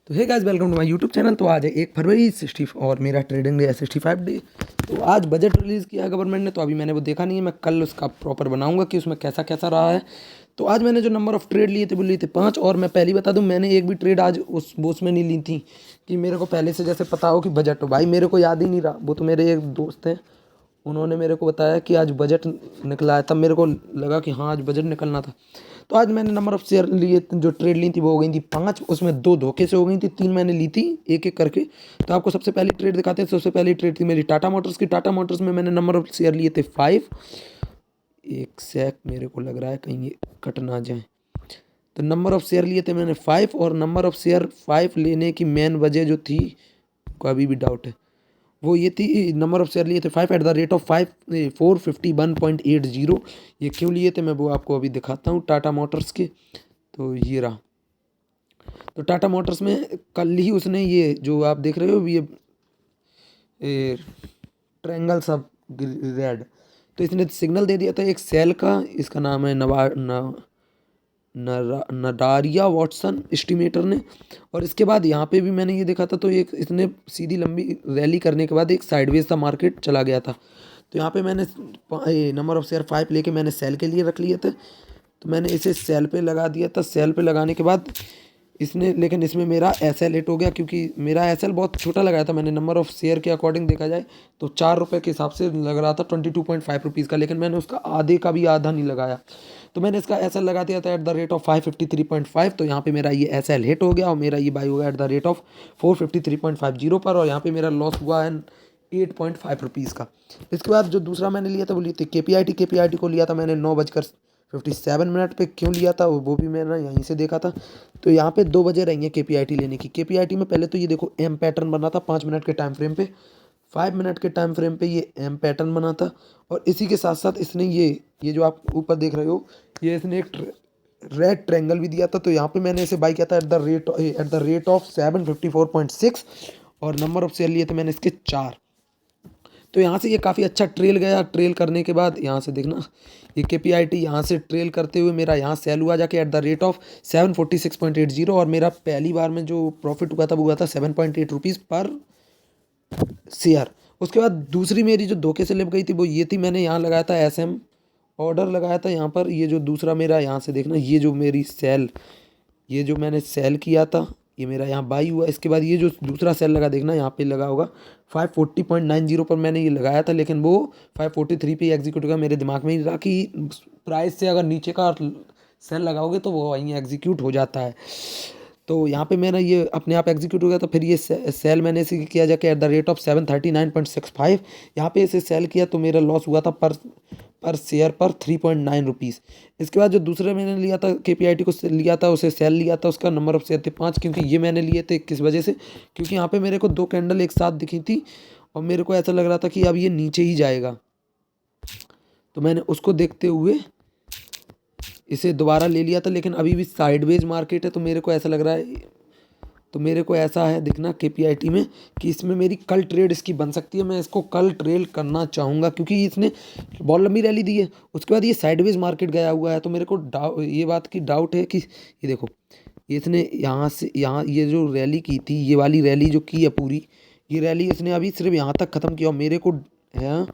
तो hey guys, welcome to my YouTube channel. तो आज है 1 फरवरी 60 और मेरा ट्रेडिंग डे है 65 डे। तो आज बजट रिलीज़ किया है गवर्नमेंट ने, तो अभी मैंने वो देखा नहीं है। मैं कल उसका प्रॉपर बनाऊंगा कि उसमें कैसा कैसा रहा है। तो आज मैंने जो नंबर ऑफ़ ट्रेड लिए थे वो लिए थे 5। और मैं पहली बता दूं, मैंने एक भी ट्रेड आज उसमें नहीं ली थी कि मेरे को पहले से जैसे पता हो कि बजट हो। भाई मेरे को याद ही नहीं रहा। वो तो मेरे एक दोस्त हैं, उन्होंने मेरे को बताया कि आज बजट निकला है, तब मेरे को लगा कि हाँ आज बजट निकलना था। तो आज मैंने नंबर ऑफ़ शेयर लिए, जो ट्रेड ली थी वो हो गई थी 5। उसमें 2 धोखे से हो गई थी, 3 मैंने ली थी एक एक करके। तो आपको सबसे पहली ट्रेड दिखाते हैं। सबसे पहली ट्रेड थी मेरी टाटा मोटर्स की। टाटा मोटर्स में मैंने नंबर ऑफ़ शेयर लिए थे 5। एक सेक, मेरे को लग रहा है कहीं ये कट ना जाए। तो नंबर ऑफ़ शेयर लिए थे मैंने 5, और नंबर ऑफ़ शेयर 5 लेने की मेन वजह जो थी, को अभी भी डाउट है, वो ये थी। नंबर ऑफ़ शेयर लिए थे 5 एट द रेट ऑफ 451.80। ये क्यों लिए थे मैं वो आपको अभी दिखाता हूँ टाटा मोटर्स के। तो ये रहा। तो टाटा मोटर्स में कल ही उसने ये जो आप देख रहे हो ये ट्रायंगल सब रेड, तो इसने सिग्नल दे दिया था एक सेल का। इसका नाम है नडारिया वाटसन एस्टिमेटर ने। और इसके बाद यहाँ पे भी मैंने ये देखा था, तो एक इसने सीधी लंबी रैली करने के बाद एक साइडवेज सा मार्केट चला गया था। तो यहाँ पे मैंने नंबर ऑफ़ शेयर 5 लेके मैंने सेल के लिए रख लिए थे। तो मैंने इसे सेल पे लगा दिया था। सेल पे लगाने के बाद इसने, लेकिन इसमें मेरा SL हिट हो गया, क्योंकि मेरा SL बहुत छोटा लगाया था मैंने। नंबर ऑफ़ शेयर के अकॉर्डिंग देखा जाए तो 4 रुपये के हिसाब से लग रहा था 22.5 रुपीज़ का, लेकिन मैंने उसका आधे का भी आधा नहीं लगाया। तो मैंने इसका SL लगा दिया था एट द रेट ऑफ 553.5। तो यहाँ पे मेरा ये SL हिट हो गया और मेरा ये बाई हो गया एट द रेट ऑफ 453.50 पर। और यहाँ पे मेरा लॉस हुआ है 8.5 रुपीज़ का। इसके बाद जो दूसरा मैंने लिया था वो लिए थे KPIT को लिया था मैंने 9:57 पे। क्यों लिया था वो भी मैंने यहीं से देखा था। तो यहाँ पे 2 वजह रही हैं KPIT लेने की। KPIT में पहले तो ये देखो एम पैटर्न बना था 5 मिनट के टाइम फ्रेम पे। 5 मिनट के टाइम फ्रेम पे ये एम पैटर्न बना था। और इसी के साथ साथ इसने ये जो आप ऊपर देख रहे हो, ये इसने एक रेड ट्रायंगल भी दिया था। तो यहाँ पे मैंने इसे बाई किया था एट द रेट ऑफ 754.6। और नंबर ऑफ शेयर लिए थे मैंने इसके 4। तो यहाँ से ये काफ़ी अच्छा ट्रेल गया। ट्रेल करने के बाद यहाँ से देखना, ये KPIT यहाँ से ट्रेल करते हुए मेरा यहाँ सेल हुआ जाके एट द रेट ऑफ 746.80। और मेरा पहली बार में जो प्रॉफिट हुआ था वो हुआ था 7.8 रुपीज़ पर शेयर। उसके बाद दूसरी मेरी जो धोखे से लिप गई थी वो ये थी, मैंने यहाँ लगाया था SM ऑर्डर लगाया था यहाँ पर। ये जो दूसरा मेरा यहाँ से देखना, ये जो मेरी सेल, ये जो मैंने सेल किया था ये मेरा यहाँ बाई हुआ। इसके बाद ये जो दूसरा सेल लगा देखना, यहाँ पे लगा होगा 540.90 पर मैंने ये लगाया था, लेकिन वो 543 पे एग्जीक्यूट होगा। मेरे दिमाग में ही रहा कि प्राइस से अगर नीचे का सेल लगाओगे तो वो वहीं एग्जीक्यूट हो जाता है। तो यहाँ पे मैंने ये अपने आप एग्जीक्यूट हो गया। तो फिर ये सेल मैंने इसे किया जाके एट द रेट ऑफ 739.65। यहाँ पे इसे सेल किया तो मेरा लॉस हुआ था पर शेयर पर 3.9 रुपीज़। इसके बाद जो दूसरे मैंने लिया था KPIT को लिया था, उसे सेल लिया था, उसका नंबर ऑफ शेयर थे 5। क्योंकि ये मैंने लिए थे किस वजह से, क्योंकि यहाँ पे मेरे को 2 कैंडल एक साथ दिखी थी और मेरे को ऐसा लग रहा था कि अब ये नीचे ही जाएगा। तो मैंने उसको देखते हुए इसे दोबारा ले लिया था, लेकिन अभी भी साइडवेज मार्केट है। तो मेरे को ऐसा लग रहा है, तो मेरे को ऐसा है दिखना KPIT में कि इसमें मेरी कल ट्रेड इसकी बन सकती है। मैं इसको कल ट्रेल करना चाहूँगा, क्योंकि इसने बहुत लंबी रैली दी है। उसके बाद ये साइडवेज मार्केट गया हुआ है। तो मेरे को ये बात की डाउट है कि ये देखो, ये इसने यहाँ से यहाँ ये जो रैली की थी, ये वाली रैली जो की है पूरी, ये रैली इसने अभी सिर्फ यहाँ तक ख़त्म किया। और मेरे को है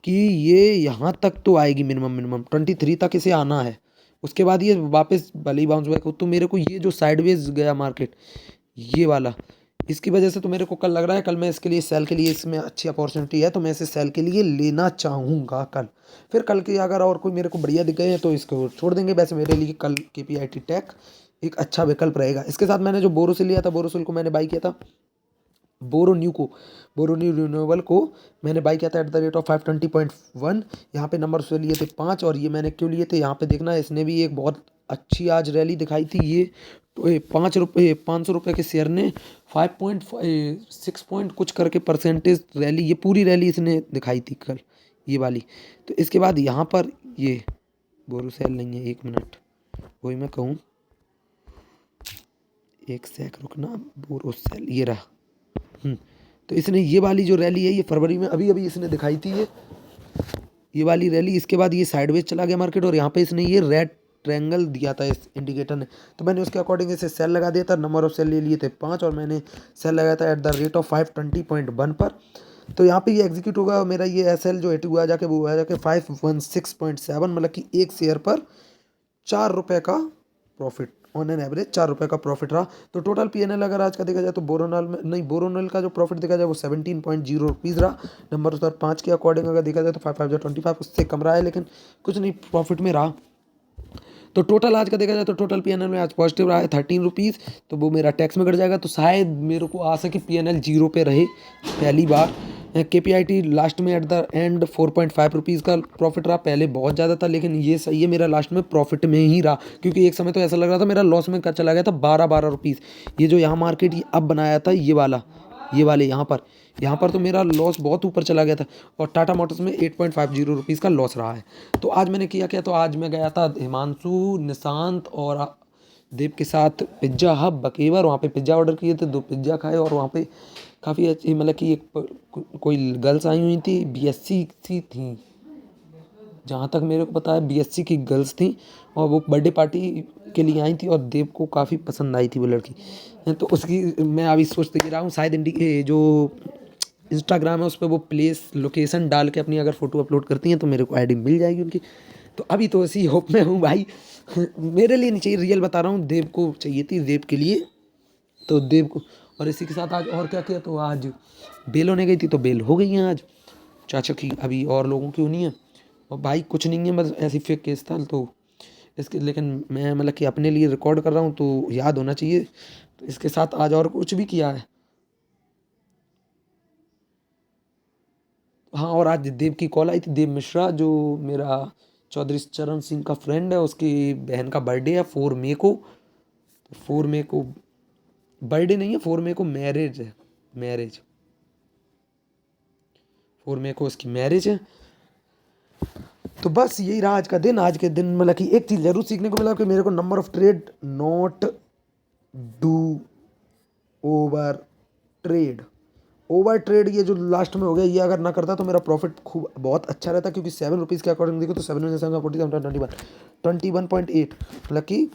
कि ये यहाँ तक तो आएगी मिनिमम 23 तक इसे आना है। उसके बाद ये वापस भले ही बाउंस बैक हो। तो मेरे को ये जो साइडवेज गया मार्केट, ये वाला, इसकी वजह से तो मेरे को कल लग रहा है कल मैं इसके लिए सेल के लिए, इसमें अच्छी अपॉर्चुनिटी है तो मैं इसे सेल के लिए लेना चाहूँगा कल। फिर कल के अगर और कोई मेरे को बढ़िया दिख गए हैं तो इसको छोड़ देंगे। वैसे मेरे लिए कल KPIT टेक एक अच्छा विकल्प रहेगा। इसके साथ मैंने जो बोरोसिल लिया था, बोरोसिल को मैंने बाई किया था। बोरो न्यू रिन्यूएबल को मैंने बाई किया था एट द रेट ऑफ 520.1। यहाँ पे नंबर से लिए थे 5। और ये मैंने क्यों लिए थे, यहाँ पे देखना, इसने भी एक बहुत अच्छी आज रैली दिखाई थी। ये तो 500 रुपये के शेयर ने 5.6 पॉइंट कुछ करके परसेंटेज रैली, ये पूरी रैली इसने दिखाई थी कल, ये वाली। तो इसके बाद यहाँ पर ये बोरोसेल नहीं है, 1 मिनट, वही मैं कहूँ, एक सेक रुकना, बोरोसेल ये रहा। तो इसने ये वाली जो रैली है ये फरवरी में अभी अभी इसने दिखाई थी, ये वाली रैली। इसके बाद ये साइडवेज चला गया मार्केट और यहाँ पे इसने ये रेड ट्रायंगल दिया था इस इंडिकेटर ने, तो मैंने उसके अकॉर्डिंग इसे सेल लगा दिया था। नंबर ऑफ सेल ले लिए थे 5 और मैंने सेल लगाया था @ 520.1 पर। तो यहाँ पे ये एग्जीक्यूट होगा मेरा ये SL जो 82 आ जाके वो आ जाके 516.7, मतलब कि एक शेयर पर 4 रुपये का प्रॉफिट, ऑन एन एवरेज 4 रुपये का प्रॉफिट रहा। तो टोटल PNL अगर आज का देखा जाए तो बोरोनल में नहीं, बोरोनल का जो प्रॉफिट देखा जाए वो 17.0 रुपीज़ रहा। नंबर 5 के अकॉर्डिंग अगर देखा जाए तो 5 उससे कम रहा है, लेकिन कुछ नहीं, प्रॉफिट में रहा। तो टोटल आज का देखा जाए तो टोटल PNL में आज पॉजिटिव रहा है 13 रुपीज़, तो वो मेरा टैक्स में कट जाएगा। तो शायद मेरे को आ सके PNL 0 पे रहे पहली बार। KPIT लास्ट में एट द एंड 4.5 रुपीज़ का प्रॉफिट रहा, पहले बहुत ज़्यादा था, लेकिन ये सही है मेरा लास्ट में प्रॉफिट में ही रहा, क्योंकि एक समय तो ऐसा लग रहा था मेरा लॉस में चला गया था 12 रुपीज़। ये जो यहाँ मार्केट अब बनाया था ये वाले यहाँ पर तो मेरा लॉस बहुत ऊपर चला गया था, और टाटा मोटर्स में 8.50 रुपीज़ का लॉस रहा है। तो आज मैंने किया क्या, तो आज मैं गया था हिमांशु, निशांत और देव के साथ पिज्ज़ा हब बकेवर, वहाँ पे पिज़्ज़ा ऑर्डर किए थे, 2 पिज़्ज़ा खाए, और वहाँ पे काफ़ी अच्छी, मतलब कि एक कोई गर्ल्स आई हुई थी, BSc सी थी, जहाँ तक मेरे को पता है BSc की गर्ल्स थी, और वो बर्थडे पार्टी के लिए आई थी, और देव को काफ़ी पसंद आई थी वो लड़की। तो उसकी मैं अभी सोचते रहा हूँ, शायद जो इंस्टाग्राम है उस पर वो प्लेस लोकेशन डाल के अपनी अगर फ़ोटो अपलोड करती हैं तो मेरे को ID मिल जाएगी उनकी। तो अभी तो इसी होप में हूँ भाई। मेरे लिए नहीं चाहिए, रियल बता रहा हूँ, देव को चाहिए थी, देव के लिए, तो देव को। और इसी के साथ आज और क्या किया, तो आज बेल होने गई थी, तो बेल हो गई है आज चाचा की, अभी और लोगों की होनी है। और भाई कुछ नहीं है, बस ऐसी फेक केस था, तो इसके, लेकिन मैं मतलब कि अपने लिए रिकॉर्ड कर रहा हूँ तो याद होना चाहिए। तो इसके साथ आज और कुछ भी किया है। हाँ, और आज देव की कॉल आई थी, देव मिश्रा जो मेरा चौधरी चरण सिंह का फ्रेंड है, उसकी बहन का बर्थडे है 4 मई को। 4 मई को बर्थडे नहीं है, 4 मई को मैरिज है, 4 मई को उसकी मैरिज है। तो बस यही रहा आज का दिन। आज के दिन मतलब कि एक चीज़ ज़रूर सीखने को मिला कि मेरे को number of trade not do over trade ये जो लास्ट में हो गया, ये अगर ना करता तो मेरा प्रॉफिट खूब बहुत अच्छा रहता, क्योंकि 7 रुपीज़ के अकॉर्डिंग देखो तो 7 में 7 21.8, मतलब कि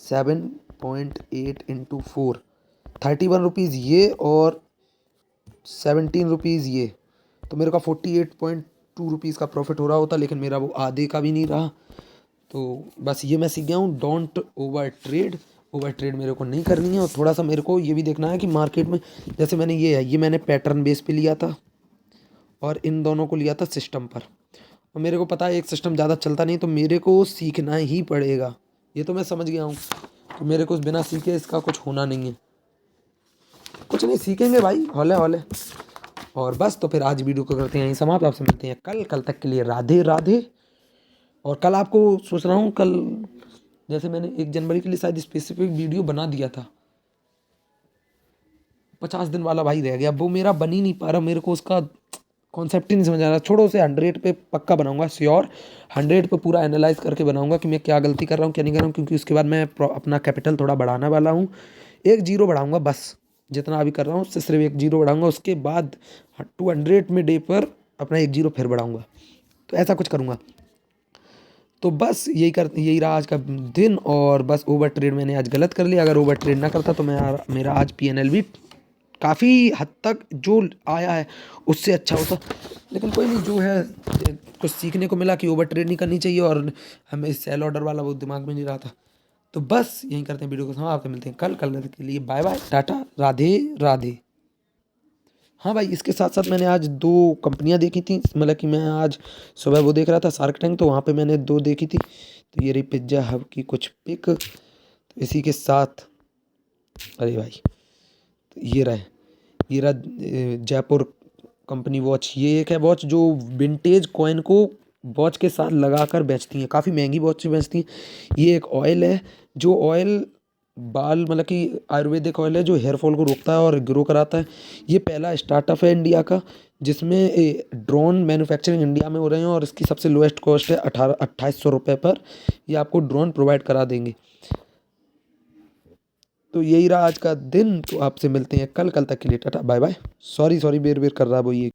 7.8 इंटू 4 31 रुपीज़ ये, और 17 रुपीज़ ये, तो मेरे का 48.2 रुपीज़ का प्रॉफिट हो रहा होता, लेकिन मेरा वो आधे का भी नहीं रहा। तो बस ये मैं सीख गया हूँ, डोंट ओवर ट्रेड मेरे को नहीं करनी है। और थोड़ा सा मेरे को ये भी देखना है कि मार्केट में, जैसे मैंने ये मैंने पैटर्न बेस पे लिया था, और इन दोनों को लिया था सिस्टम पर, और मेरे को पता है एक सिस्टम ज़्यादा चलता नहीं, तो मेरे को सीखना ही पड़ेगा। ये तो मैं समझ गया हूँ कि मेरे को बिना सीखे इसका कुछ होना नहीं है, कुछ नहीं सीखेंगे भाई, हौले हौले। और बस, तो फिर आज वीडियो को करते हैं यहीं समाप्त। आपसे मिलते हैं कल तक के लिए राधे राधे। और कल आपको सोच रहा हूँ, कल जैसे मैंने 1 जनवरी के लिए शायद स्पेसिफिक वीडियो बना दिया था, 50 दिन वाला भाई रह गया, वो मेरा बन ही नहीं पा रहा, मेरे को उसका कॉन्सेप्ट ही नहीं समझ आ रहा। छोड़ो, उसे 100 पे पक्का बनाऊंगा, श्योर 100 पे पूरा एनालाइज करके बनाऊंगा कि मैं क्या गलती कर रहा हूँ, क्या नहीं कर रहा हूँ, क्योंकि उसके बाद मैं अपना कैपिटल थोड़ा बढ़ाने वाला हूँ। 1 जीरो बढ़ाऊंगा बस, जितना अभी कर रहा हूँ उससे सिर्फ 1 जीरो बढ़ाऊंगा, उसके बाद 200 में डे पर अपना 1 जीरो फिर बढ़ाऊंगा, तो ऐसा कुछ करूँगा। तो बस यही रहा आज का दिन। और बस ओवर ट्रेड मैंने आज गलत कर लिया, अगर ओवर ट्रेड ना करता तो मेरा आज PNL भी काफ़ी हद तक जो आया है उससे अच्छा होता, लेकिन कोई नहीं, जो है कुछ सीखने को मिला कि ओवर ट्रेड नहीं करनी चाहिए, और हमें सेल ऑर्डर वाला वो दिमाग में नहीं रहा था। तो बस यही करते हैं वीडियो को समाप्त, मिलते हैं कल के लिए बाय बाय, टाटा, राधे राधे। हाँ भाई, इसके साथ साथ मैंने आज 2 कंपनियां देखी थी, मतलब कि मैं आज सुबह वो देख रहा था शार्क टैंक, तो वहाँ पे मैंने 2 देखी थी। तो ये रही पिज्ज़ा हब की कुछ पिक, तो इसी के साथ, अरे भाई, तो ये रहा जयपुर कंपनी वॉच। ये एक है वॉच जो विंटेज कॉइन को वॉच के साथ लगाकर बेचती हैं, काफ़ी महंगी वॉच बेचती हैं। ये एक ऑयल है, जो ऑयल बाल, मतलब कि आयुर्वेदिक ऑयल है जो हेयर फॉल को रोकता है और ग्रो कराता है। ये पहला स्टार्टअप है इंडिया का, जिसमें ड्रोन मैन्युफैक्चरिंग इंडिया में हो रहे हैं, और इसकी सबसे लोएस्ट कॉस्ट है 2800 रुपये पर ये आपको ड्रोन प्रोवाइड करा देंगे। तो यही रहा आज का दिन। तो आपसे मिलते हैं कल तक के लिए टाटा बाय बाय। सॉरी बेर कर रहा है वो ये।